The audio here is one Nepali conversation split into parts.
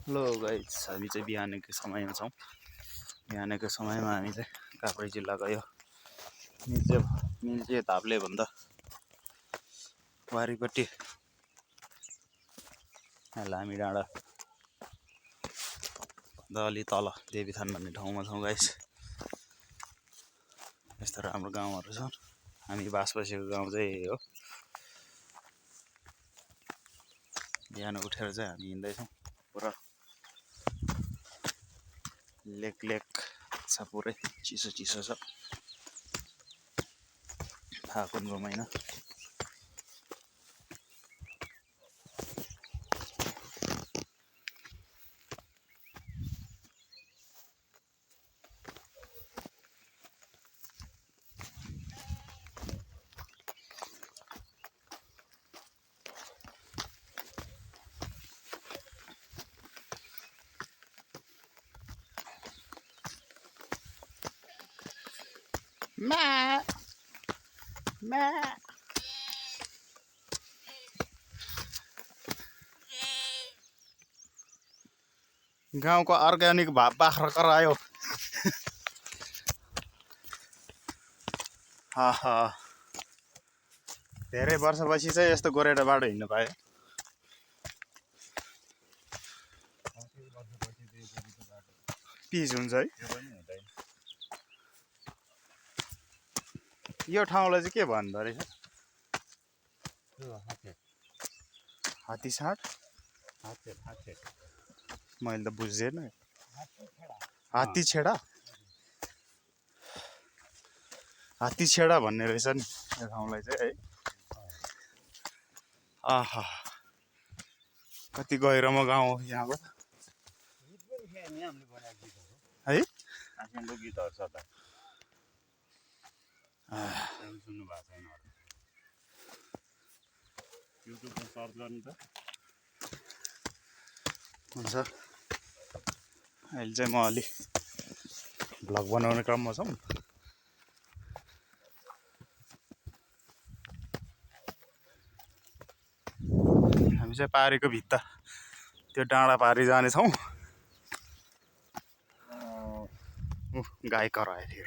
हेलो गाइस, हामी चाहिँ बिहानको समयमा छौँ। बिहानको समयमा हामी चाहिँ काभ्रे जिल्लाको यो मिल्चे धाप्ले भन्दा वारीपट्टि लामी डाँडा भन्दा अलि तल देवीथान भन्ने ठाउँमा छौँ गाइस। यस्तो राम्रो गाउँहरू छन्। हामी बास बसेको गाउँ चाहिँ यही हो। बिहान उठेर चाहिँ हामी हिँड्दैछौँ। पुरा लेक छ, पुरै चिसो चिसो छ। फागुनको महिना। गाउँको अर्ग्यानिक बाख्रा करायो। धेरै वर्षपछि चाहिँ यस्तो गोरेटो बाटो हिँड्नु पायो। पिच हुन्छ है। यो ठाउँलाई चाहिँ के भन्दो रहेछ? हात्तीसाट? मैले त बुझ्दैन। हात्ती छेडा? हात्ती छेडा भन्ने रहेछ नि यो ठाउँलाई चाहिँ है। आहा, कति गहिरोमा गाउँ हो यहाँबाट है। गीतहरू छ त सुन्नु भएको छैन? युट्युबमा सर्च गर्नु त हुन्छ। अहिले चाहिँ म अलि भ्लग बनाउने क्रममा छौँ। हामी चाहिँ पारीको भित्ता त्यो डाँडा पारी जानेछौँ। गाई करायो थियो।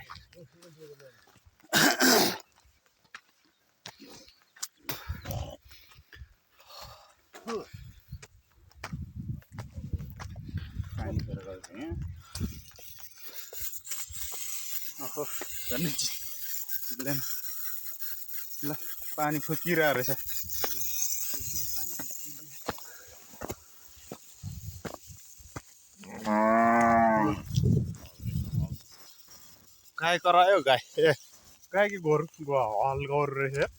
ओहो, झन् ल पानी फुकिरहेको रहेछ। गाई करायो। गाई गाई कि गोरु? हल गोरु रहेछ।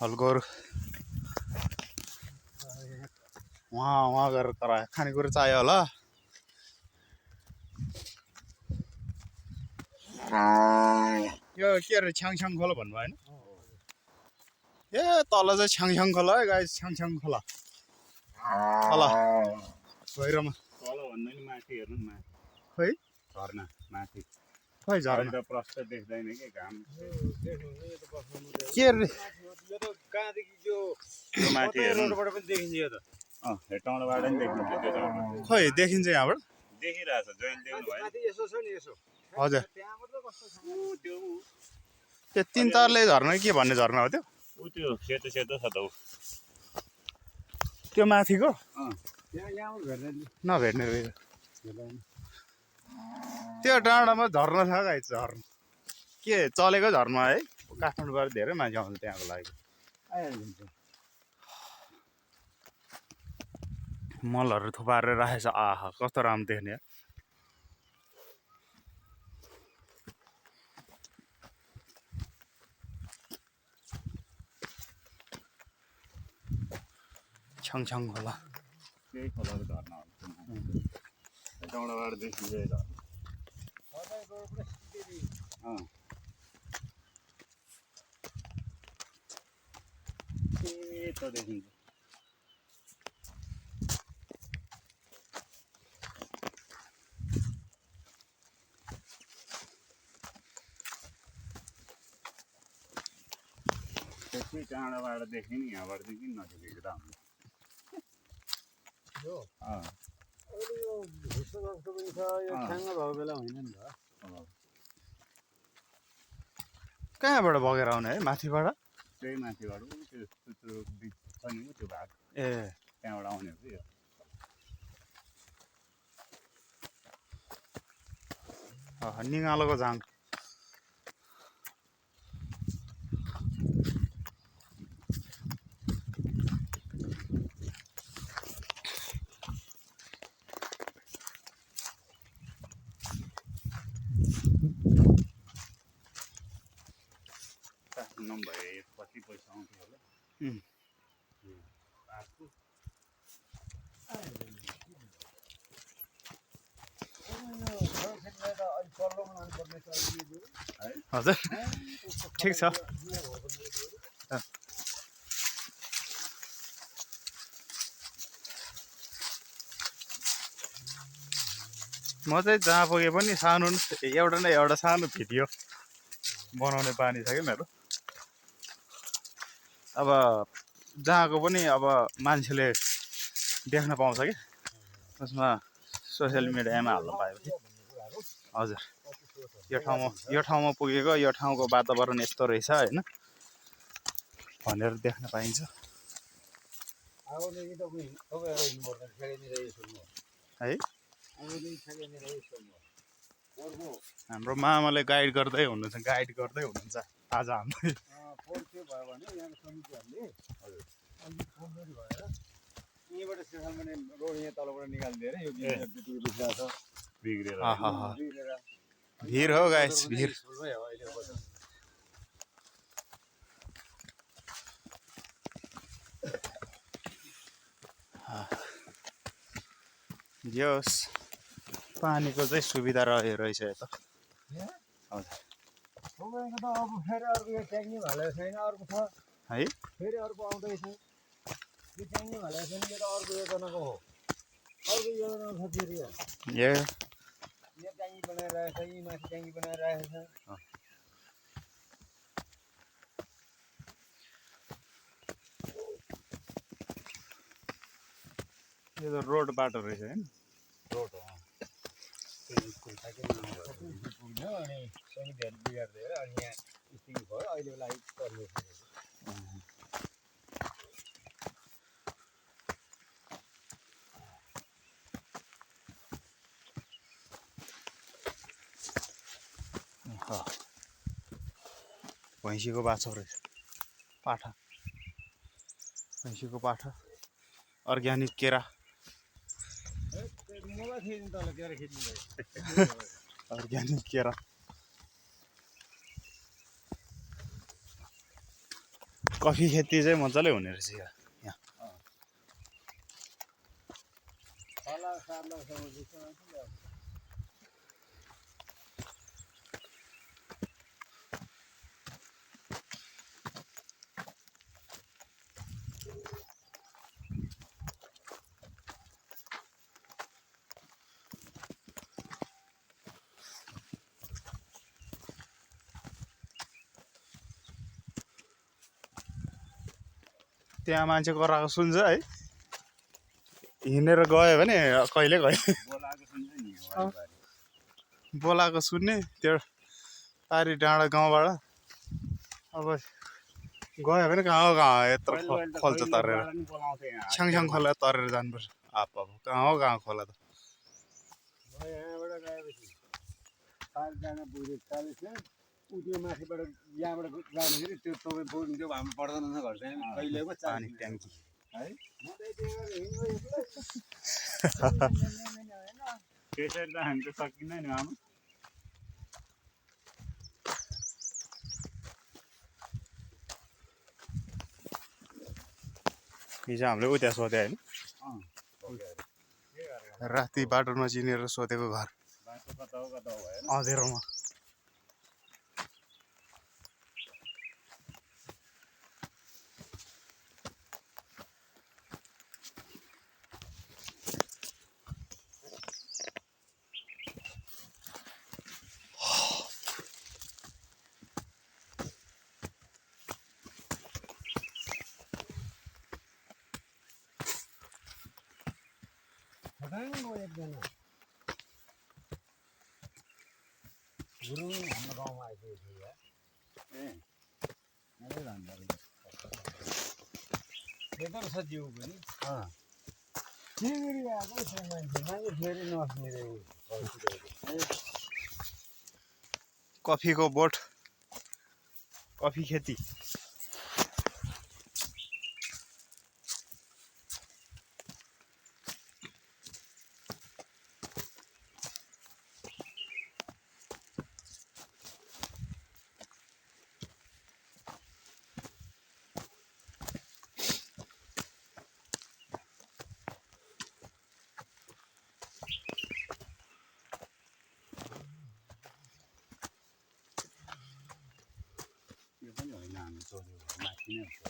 हल गोरु वहाँ गरेर करायो। खानेकुरो चाहियो होला। यो के अरे छ्याङछ्याङ खोला भन्नुभयो होइन? ए तल चाहिँ छ्याङछ्याङ खोला है गाई। छ्याङछ्याङ खोला तल गहिरोमा। तल भन्दा नि माथि हेर्नु न, खै झरना माथि। खै झरना प्रष्ट देख्दैन कि घाम के अरे माथि हेर्नुबाट पनि देखिन्छ। यो त हेटौँडाबाट पनि देखिन्छ। खै देखिन्छ यहाँबाट? देखिरहेछ। जहिले देख्नु भयो यसो छ नि यसो। हजुर त्यो तिन तारले झर्ना के भन्ने झर्ना हो त्यो? त्यो सेतो सेतो छ त ऊ त्यो माथिको नभेट्ने रहेछ। त्यो डाँडामा झर्ना छ गाई। झर्ना के चलेको झर्ना है। काठमाडौँबाट धेरै मान्छे आउँछ त्यहाँको लागि। मलहरू थुपारेर राखेछ। आहा, कस्तो राम्रो देख्ने। छ्याङछ्याङ खोला त्यही खोलाको झर्ना हो। हेटौँडाबाट देखिन्छ यो झर्ना। सेतो देखिन्छ। त्यति टाढाबाट देख्ने नि यहाँबाट चाहिँ किन नदेखेको त हामीले यो अँ अहिले यो भित्र जस्तो पनि छ यो छ्याङ्ग भएको बेला होइन नि त कहाँबाट बगेर आउने है माथिबाट त्यही माथिबाट त्यो बिच छ नि त्यो भाग ए त्यहाँबाट आउने हो कि यो निगालोको झाङ नभए कति पैसा आउँथ्यो होला पार्कको हजुर ठिक छ म चाहिँ जहाँ पुगे पनि सानो एउटा न एउटा सानो भिडियो बनाउने बानी छ कि मेरो अब जहाँको पनि अब मान्छेले देख्न पाउँछ कि त्यसमा सोसियल मिडियामा हाल्नु पाएपछि हजुर यो ठाउँमा पुगेको यो ठाउँको वातावरण यस्तो रहेछ होइन भनेर देख्न पाइन्छ है हाम्रो मामाले गाइड गर्दै हुनुहुन्छ आज हाम्रो यहीँबाट स्टेसन पनि रोड यहाँ तलबाट निकालिदिएर यो बिग्रेर भिर हो गाइस भिर यस पानीको चाहिँ सुविधा रहेछ यता हजुर तपाईँको त अब फेरि अर्को यो ट्याङ्की हालेको छैन अर्को छ है फेरि अर्को आउँदैछ यो ट्याङ्की हालेको छैन यो त अर्को योजनाको हो अर्को योजना छ फेरि यो ट्याङ्की बनाइरहेको छ यी माथि ट्याङ्की बनाइरहेको छ यो त रोड बाटो रहेछ होइन रोड हो पुग्यो अनि समितिहरू बिगारिदिएर अनि यहाँ स्थिति भयो अहिलेको लागि पर्ने भैँसीको बाछो रहेछ पाठा भैँसीको पाठा अर्ग्यानिक केरा अर्ग्यानिक केरा कफी खेती चाहिँ मजाले हुने रहेछ यहाँ त्यहाँ मान्छे कराएको सुन्छ है हिँडेर गयो भने कहिले गयो बोलाएको सुन्ने त्यो पारी डाँडा गाउँबाट अब गयो भने कहाँ यत्रो खोल्छ तरेर छ्याङछ्याङ खोला तरेर जानुपर्छ आप कहाँ खोला त त्यो माथिबाट यहाँबाट जाँदाखेरि त्यो तपाईँ बोल्नु त्यो हाम्रो पर्दैन घर चाहिँ कहिलेको पानी ट्याङ्की है त्यसरी त हामी त सकिँदैन नि आमा हिजो हामीले उता सोध्यो होइन राति बाटो नचिनेर सोधेको घर अँधेरोमा खटाङ्गो एकजना गुरुङ हाम्रो गाउँमा आइपुगेको थियो या यहीँ भन्दा यत्रो छ जिउ पनि के गरी आएको छ मान्छे फेरि नस्ने रे कफीको बोट कफी खेती यो पनि होइन हामी सोध्यो माथि नै हुन्छ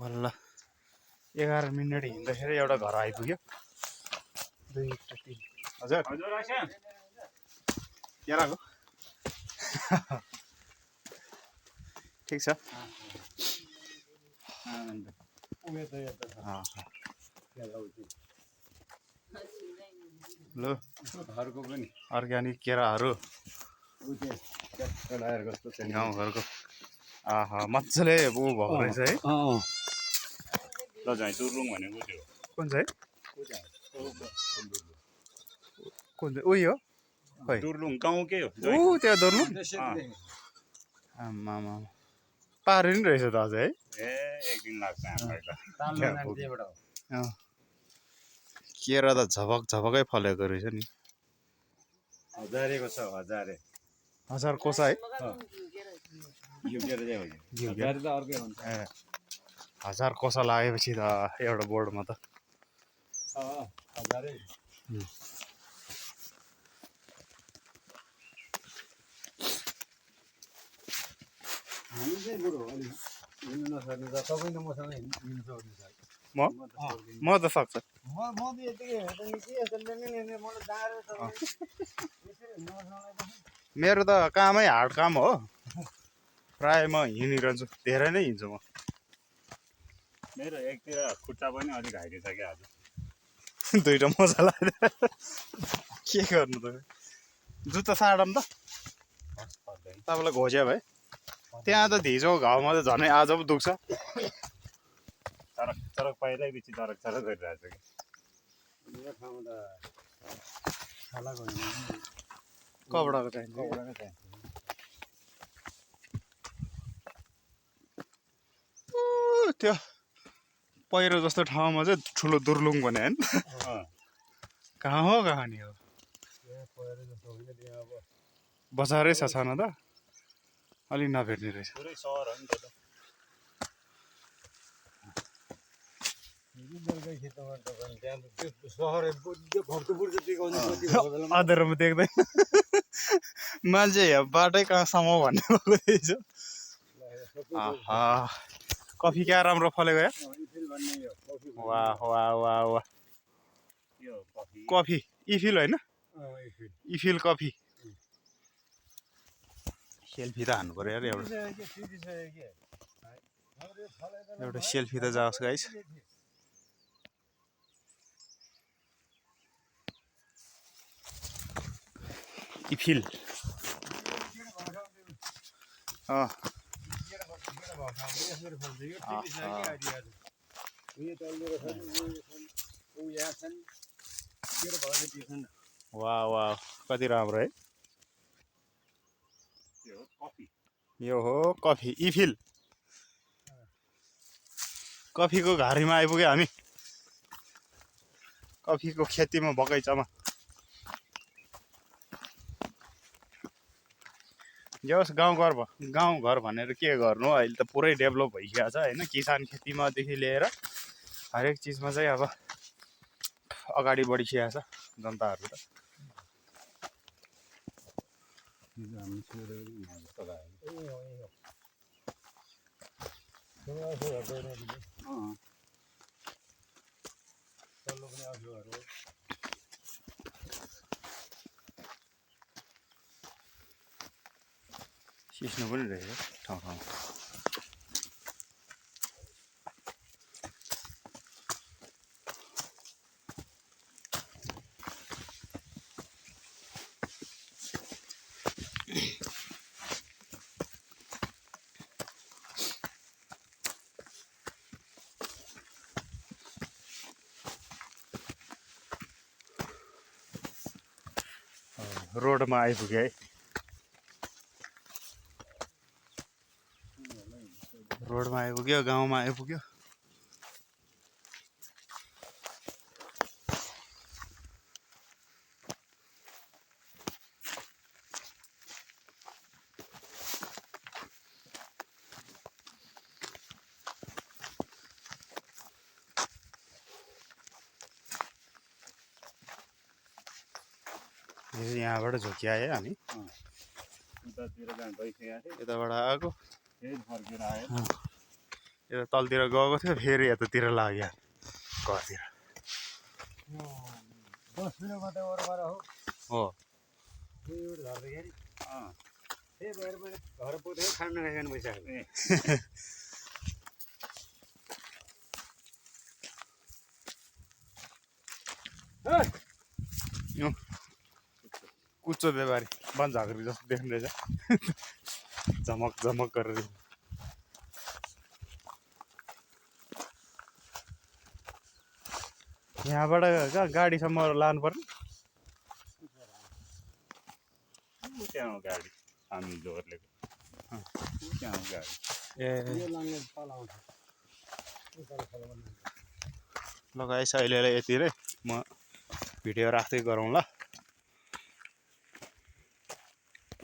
बल्ल 11 मिनट हिँड्दाखेरि एउटा घर आइपुग्यो 2 3 हजुर हजुर आशा केराको ठिक छ उयो त यता छ ल घरको पनि अर्ग्यानिक केराहरू लगाएर कस्तो छ गाउँघरको आहा मजाले ऊ भएको रहेछ है ल चाहिँ दुर्लुङ भनेको त्यो कुन चाहिँ कुन चाहिँ उही हो खै दुर्लुङ गाउँकै हो ऊ त्यो दर्लु आमामा पाहाडी नि रहेछ त अझै है ए एक दिन लाग्छ हामीलाई त केरा त झपक झपकै फलेको रहेछ नि हजारेको छ हजारे 1000 कोसा है यो केरा चाहिँ होइन घिउ हजारे त अर्कै हुन्छ ए 1000 कोसा लागेपछि त एउटा बोर्डमा त हजारे हामी चाहिँ बुढो अलिक हिँड्नु नसक्ने त तपाईँ त मसँग हिँड्नु सक्नु छ म त सक्छ म त यतिकै हेर्दा नि के यस्तो लेने मलाई दाँडो छ मेरो त कामै हार्ड काम हो प्राय म हिँडिरहन्छु धेरै नै हिँड्छु म मेरो एकतिर खुट्टा पनि अलिक घाइटिसक्यो आज दुईटा मजा लाग्यो के गर्नु त जुत्ता साडम त तपाईँलाई घोज्या भाइ त्यहाँ त धिजो घाउमा त झनै आज पो दुख्छ चरक चरक पहिल्यै पछि चरक चरक गरिरहेको छ कि यो ठाउँमा त छालाको होइन कपडाको चाहिन्छ कपडाकै चाहिन्छ त्यो पहिरो जस्तो ठाउँमा चाहिँ ठुलो दुर्लुङ भने होइन कहाँ हो कहाँनिर हो पहिरो जस्तो होइन त्यहाँ अब बजारै छ सानो त अलिक नभेट्ने रहेछ पुरै सहर हो नि त्यो त बेलुकै खेतमा दोकान त्यहाँ त्यो सहर भक्तपुर जतिको अँध्यारोमा देख्दैन मान्छे बाटै कहाँसम्म भन्ने भएको रहेछ आहा कफी क्या राम्रो फलेको या वाह वाह वाह वाह यो कफी कफी इफिल होइन इफिल कफी सेल्फी त हान्नु पर्यो यार एउटा सेल्फी त जाओस् गाइस इफिल वाह वाह कति राम्रो है यो हो कफी इफिल कफीको घारीमा आइपुग्यो हामी कफीको खेतीमा बगैँचामा जस गाउँघर भनेर के गर्नु अहिले त पुरै डेभलप भइसकेको छ होइन किसान खेतीमादेखि लिएर हरेक चिजमा चाहिँ अब अगाडि बढिसकेको छ जनताहरू त सिस्नो पनि रहेछ ठाउँ ठाउँमा रोडमा आइपुग्यो है रोडमा आइपुग्यो गाउँमा आइपुग्यो यहाँबाट झुक्यायो हामी उतातिर जानु गइसकेको थिएँ यताबाट आएको फेरि फर्केर आयो यता तलतिर गएको थियो फेरि यतातिर लाग्यो घरतिर 10 किलो मात्रै वरपर हो हो दुईवटा झर्दाखेरि अँ त्यही भएर मैले घर पुगेर खाना नखाइकन बसिरहेको ए यो कुच्चो व्यापारी वन झाँक्री जस्तो देख्ने रहेछ झमक झमक गरेर यहाँबाट कहाँ गाडीसम्म लानु पर्ने त्यहाँ हो गाडी हामी जोर्लेको त्यहाँ हो गाडी ए यो लाङ्गे तल आउँछ ल गाइस अहिलेलाई यति नै म भिडियो राख्दै गरौँ ल